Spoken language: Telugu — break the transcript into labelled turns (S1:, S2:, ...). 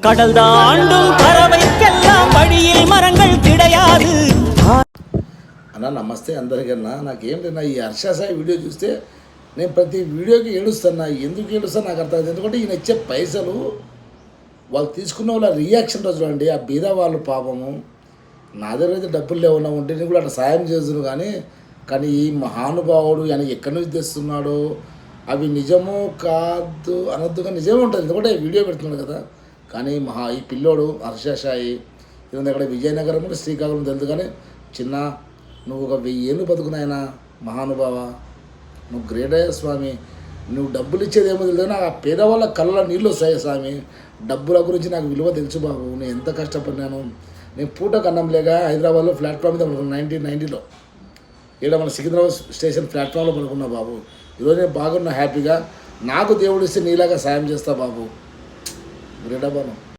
S1: கடல் தாண்டும் பறவைக்கெல்லாம் வழியில் மரங்கள் கிடையாது.
S2: అన్న నమస్తే అందరికన్నా. నాకేం లేదు, ఈ హర్ష సాయి వీడియో చూస్తే నేను ప్రతి వీడియోకి ఏడుస్తున్నా. ఎందుకు ఏడుస్తాను నాకు అర్థం అవుతుంది. ఎందుకంటే ఈయన ఇచ్చే పైసలు వాళ్ళు తీసుకున్న వాళ్ళ రియాక్షన్ రోజు అండి. ఆ బీద వాళ్ళు పాపము, నా దగ్గర అయితే డబ్బులు లేవన్నా ఉంటే నేను కూడా అట్లా సాయం చేస్తున్నాను. కానీ ఈ మహానుభావుడు ఆయన ఎక్కడి నుంచి తెస్తున్నాడో అవి నిజమో కాదు అనొద్దుగా నిజమే ఉంటుంది. ఎందుకంటే వీడియో పెడుతున్నాడు కదా. కానీ ఈ పిల్లోడు హర్ష సాయి ఇది అక్కడ విజయనగరం శ్రీకాకుళం తెలుసు. కానీ చిన్న నువ్వు ఒక 1000 ఏళ్ళు బతుకున్నాయన మహానుభావ, నువ్వు గ్రేట్ అయ్యా స్వామి. నువ్వు డబ్బులు ఇచ్చేది ఏమో తెలియదు, నాకు ఆ పేదవాళ్ళ కళ్ళ నీళ్ళు వస్తాయి స్వామి. డబ్బుల గురించి నాకు విలువ తెలుసు బాబు. నేను ఎంత కష్టపడినాను. నేను పూటకు అన్నం లేక హైదరాబాద్లో ప్లాట్ఫామ్ మీద పడుకున్నాను. 1990లో ఇక్కడ మన సికింద్రాబాద్ స్టేషన్ ప్లాట్ఫామ్లో పడుకున్నా బాబు. ఈరోజు నేను బాగున్నా హ్యాపీగా. నాకు దేవుడు ఇస్తే నీలాగా సాయం చేస్తా బాబు. గ్రేట్ అబ్బాను.